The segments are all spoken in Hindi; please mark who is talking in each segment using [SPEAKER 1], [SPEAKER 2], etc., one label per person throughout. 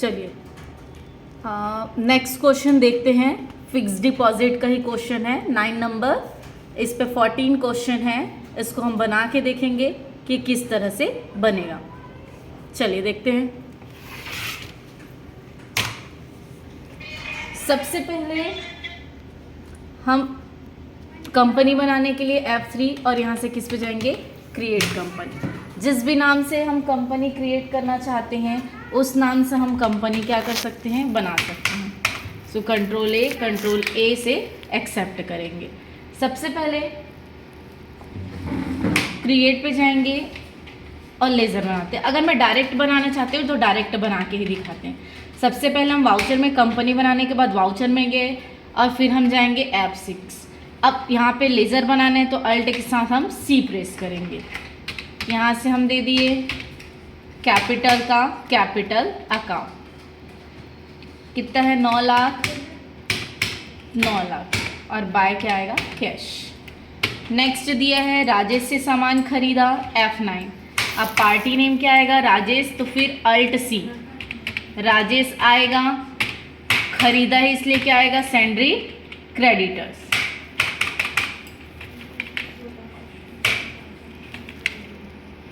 [SPEAKER 1] चलिए नेक्स्ट क्वेश्चन देखते हैं। फिक्स डिपॉजिट का ही क्वेश्चन है, 9 नंबर। इस पे 14 क्वेश्चन है, इसको हम बना के देखेंगे कि किस तरह से बनेगा। चलिए देखते हैं। सबसे पहले हम कंपनी बनाने के लिए F3 और यहाँ से किस पे जाएंगे, क्रिएट कंपनी। जिस भी नाम से हम कंपनी क्रिएट करना चाहते हैं उस नाम से हम कंपनी क्या कर सकते हैं, बना सकते हैं। सो कंट्रोल ए से एक्सेप्ट करेंगे। सबसे पहले क्रिएट पे जाएंगे और लेज़र बनाते हैं। अगर मैं डायरेक्ट बनाना चाहती हूँ तो डायरेक्ट बना के ही दिखाते हैं। सबसे पहले हम वाउचर में, कंपनी बनाने के बाद वाउचर में गए और फिर हम जाएंगे F6। अब यहाँ पे लेज़र बनाना है तो अल्ट के साथ हम C प्रेस करेंगे। यहाँ से हम दे दिए कैपिटल का कैपिटल अकाउंट, कितना है 9 लाख और बाय क्या आएगा, कैश। नेक्स्ट दिया है राजेश से सामान खरीदा, F9। अब पार्टी नेम क्या आएगा, राजेश, तो फिर अल्ट C, राजेश आएगा, खरीदा है इसलिए क्या आएगा, सैंड्री क्रेडिटर्स।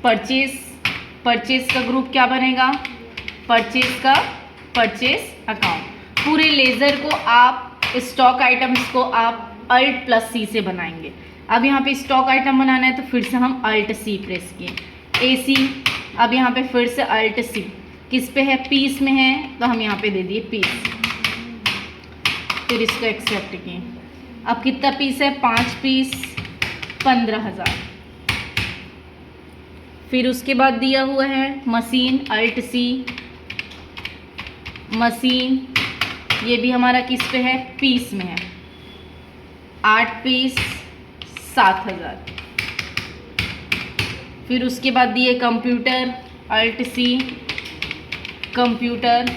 [SPEAKER 1] परचेज का ग्रुप क्या बनेगा, परचेज अकाउंट। पूरे लेज़र को आप, स्टॉक आइटम्स को आप अल्ट प्लस C से बनाएंगे। अब यहाँ पे स्टॉक आइटम बनाना है तो फिर से हम अल्ट C प्रेस किए, AC। अब यहाँ पे फिर से अल्ट C, किस पे है, पीस में है तो हम यहाँ पे दे दिए पीस, फिर इसको एक्सेप्ट किए। अब कितना पीस है, 5 पीस, 15,000। फिर उसके बाद दिया हुआ है मशीन, अल्ट C, मशीन, ये भी हमारा किस पे है, पीस में है, 8 पीस, 7,000। फिर उसके बाद दिए कंप्यूटर, अल्ट C, कंप्यूटर,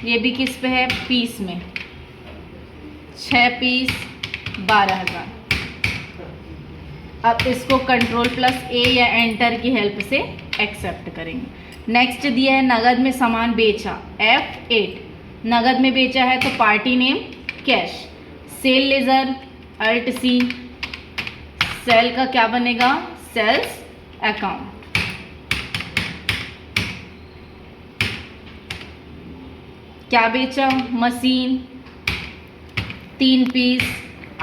[SPEAKER 1] ये भी किस पे है, पीस में, 6 पीस, 12,000। अब इसको कंट्रोल प्लस A या एंटर की हेल्प से एक्सेप्ट करेंगे। नेक्स्ट दिया है नगद में सामान बेचा, F8। नगद में बेचा है तो party name cash, sale ledger, alt C, sale का क्या बनेगा, सेल्स अकाउंट। क्या बेचा, मशीन, 3 पीस,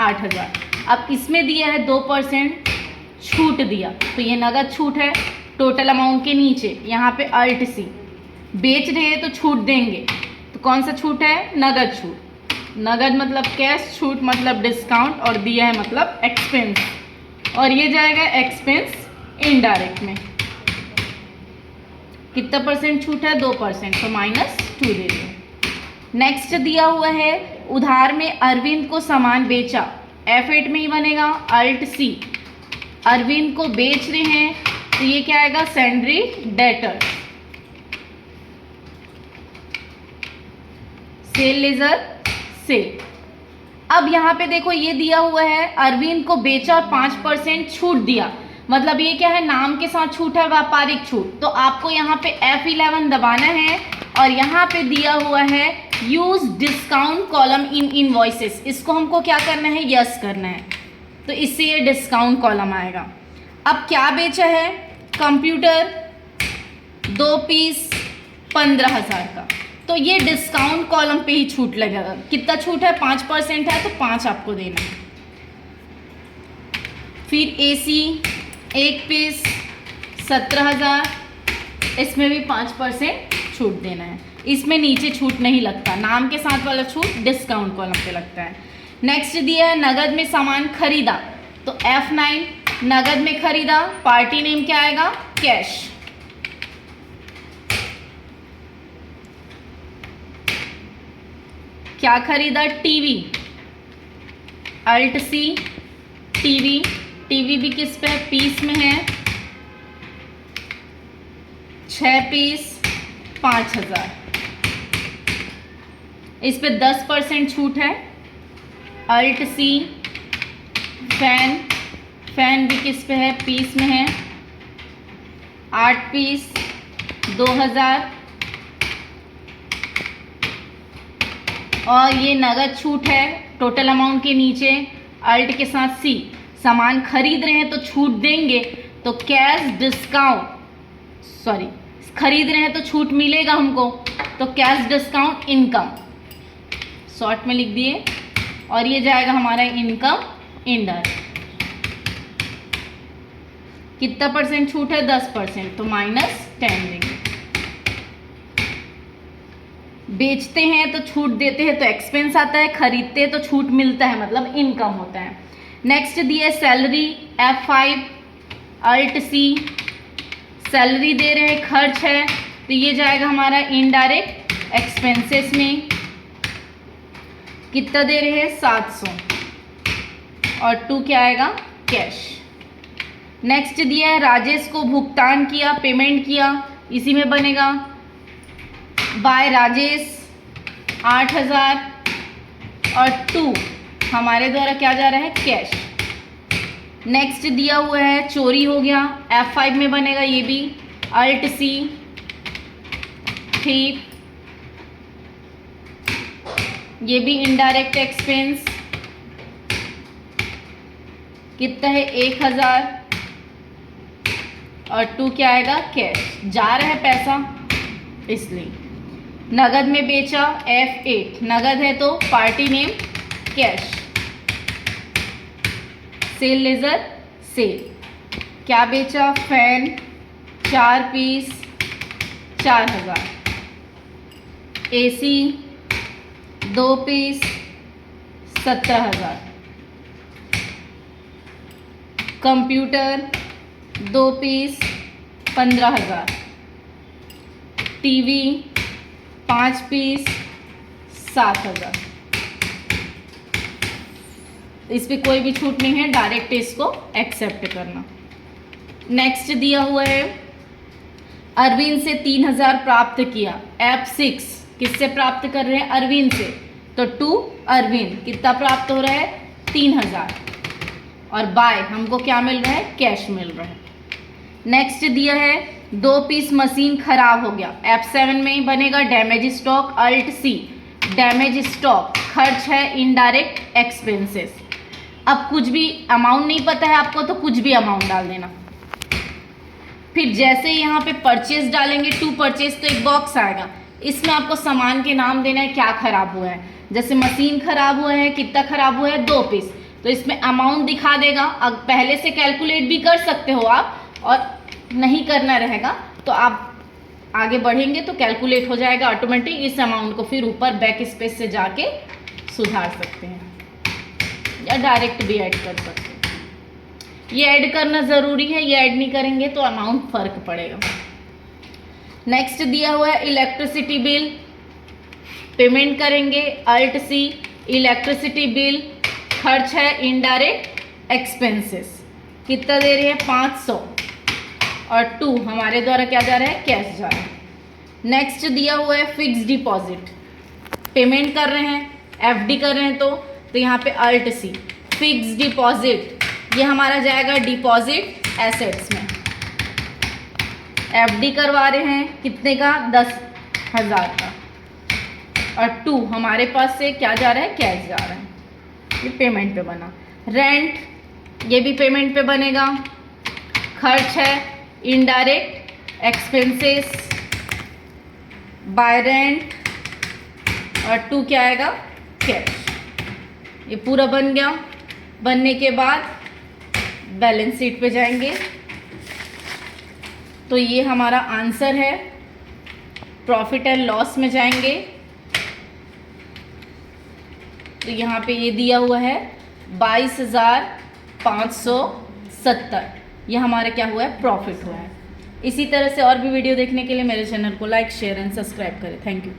[SPEAKER 1] 8,000। अब इसमें दिया है 2% छूट दिया, तो ये नगद छूट है टोटल अमाउंट के नीचे। यहाँ पे अल्ट C, बेच रहे हैं तो छूट देंगे, तो कौन सा छूट है, नगद छूट। नगद मतलब कैश, छूट मतलब डिस्काउंट, और दिया है मतलब एक्सपेंस, और ये जाएगा एक्सपेंस इनडायरेक्ट में। कितना परसेंट छूट है, 2%, तो -2 दे दिए। नेक्स्ट दिया हुआ है उधार में अरविंद को सामान बेचा, F8 में ही बनेगा, अल्ट C। अरविंद को बेच रहे हैं तो ये क्या आएगा, सैंड्री डेटर, सेल लेज़र, सेल। अब यहाँ पे देखो ये दिया हुआ है अरविंद को बेचा और 5% छूट दिया, मतलब ये क्या है, नाम के साथ छूट है, व्यापारिक छूट। तो आपको यहाँ पे F11 दबाना है और यहाँ पे दिया हुआ है use discount column in invoices, इसको हमको क्या करना है, यस करना है, तो इससे ये डिस्काउंट कॉलम आएगा। अब क्या बेचा है, कंप्यूटर, 2 पीस, 15,000 का, तो ये डिस्काउंट कॉलम पे ही छूट लगेगा। कितना छूट है, 5% है, तो 5 आपको देना है। फिर AC, 1 पीस, 17,000, इसमें भी 5% छूट देना है। इसमें नीचे छूट नहीं लगता, नाम के साथ वाला छूट डिस्काउंट कॉलम पे लगता है। नेक्स्ट दिया है नगद में सामान खरीदा, तो F9, नगद में खरीदा, पार्टी नेम क्या आएगा, कैश। क्या खरीदा, टीवी, अल्ट C, टीवी भी किस पे, पीस में है, 6 पीस, 5,000। इस पे 10% छूट है, अल्ट C, फैन भी किस पे है, पीस में है, 8 पीस, 2,000। और ये नगद छूट है टोटल अमाउंट के नीचे, अल्ट के साथ सी, सामान खरीद रहे हैं तो छूट देंगे, तो कैश डिस्काउंट, सॉरी खरीद रहे हैं तो छूट मिलेगा हमको, तो कैश डिस्काउंट इनकम शॉर्ट में लिख दिए, और ये जाएगा हमारा इनकम इनडायरेक्ट। कितना परसेंट छूट है? 10%, तो -10 देंगे। बेचते हैं तो छूट देते हैं तो एक्सपेंस आता है, खरीदते हैं तो छूट मिलता है मतलब इनकम होता है। नेक्स्ट दिया salary, F5 alt C, salary दे रहे हैं, खर्च है, तो ये जाएगा हमारा इनडायरेक्ट एक्सपेंसेस में। कितना दे रहे हैं? 700, और 2 क्या आएगा? कैश। नेक्स्ट दिया है राजेश को भुगतान किया, पेमेंट किया, इसी में बनेगा बाय राजेश 8000, और 2 हमारे द्वारा क्या जा रहा है? कैश। नेक्स्ट दिया हुआ है चोरी हो गया, F5 में बनेगा ये भी, अल्ट सी, थीप, ये भी इनडायरेक्ट एक्सपेंस। कितना है? 1000, और 2 क्या आएगा? कैश। जा रहा है पैसा इसलिए। नगद में बेचा, F8, नगद है तो party name cash. Sale ledger sale, क्या बेचा? Fan 4 piece 4000, AC 2 piece 17000, computer 2 piece 15000, TV 5 piece 7000। इस पर कोई भी छूट नहीं है, डायरेक्ट इसको एक्सेप्ट करना। नेक्स्ट दिया हुआ है अरविंद से 3000 प्राप्त किया, F6 किससे प्राप्त कर रहे हैं? अरविंद से, तो 2 अरविंद, कितना प्राप्त हो रहा है? 3000, और बाय हमको क्या मिल रहा है? कैश मिल रहा है। नेक्स्ट दिया है 2 पीस मशीन खराब हो गया, F7 में ही बनेगा damage stock, alt C, damage stock, खर्च है इनडायरेक्ट एक्सपेंसेस। अब कुछ भी अमाउंट नहीं पता है आपको तो कुछ भी अमाउंट डाल देना। फिर जैसे यहाँ पे परचेज डालेंगे, टू परचेज, तो एक बॉक्स आएगा, इसमें आपको सामान के नाम देना है, क्या खराब हुआ है। जैसे मशीन खराब हुआ है, कितना खराब हुआ है? 2 पीस, तो इसमें अमाउंट दिखा देगा। अब पहले से कैलकुलेट भी कर सकते हो आप, और नहीं करना रहेगा तो आप आगे बढ़ेंगे तो कैलकुलेट हो जाएगा ऑटोमेटिक। इस अमाउंट को फिर ऊपर बैक स्पेस से जाके सुधार सकते हैं, या डायरेक्ट भी ऐड कर सकते हैं। ये ऐड करना ज़रूरी है, ये ऐड नहीं करेंगे तो अमाउंट फ़र्क पड़ेगा। नेक्स्ट दिया हुआ है इलेक्ट्रिसिटी बिल, पेमेंट करेंगे, अल्ट सी, इलेक्ट्रिसिटी बिल, खर्च है इनडायरेक्ट एक्सपेंसेस। कितना दे रही है? 500, और 2 हमारे द्वारा क्या जा रहा है? कैश जा रहा है। नेक्स्ट दिया हुआ है फिक्स डिपॉजिट, पेमेंट कर रहे हैं, FD कर रहे हैं तो यहाँ पे अल्ट सी, फिक्स डिपॉजिट, ये हमारा जाएगा डिपॉजिट एसेट्स में। FD करवा रहे हैं कितने का? 10,000 का, और 2 हमारे पास से क्या जा रहा है? कैश जा रहा है, ये पेमेंट पे बना। रेंट, ये भी पेमेंट पे बनेगा, खर्च है इनडायरेक्ट एक्सपेंसेस, बाय रेंट, और 2 क्या आएगा? कैश। ये पूरा बन गया। बनने के बाद बैलेंस शीट पे जाएंगे तो ये हमारा आंसर है। प्रॉफिट एंड लॉस में जाएंगे तो यहाँ पे ये दिया हुआ है 22,570, ये हमारा क्या हुआ है? प्रॉफिट हुआ है। इसी तरह से और भी वीडियो देखने के लिए मेरे चैनल को लाइक, शेयर एंड सब्सक्राइब करें। Thank you.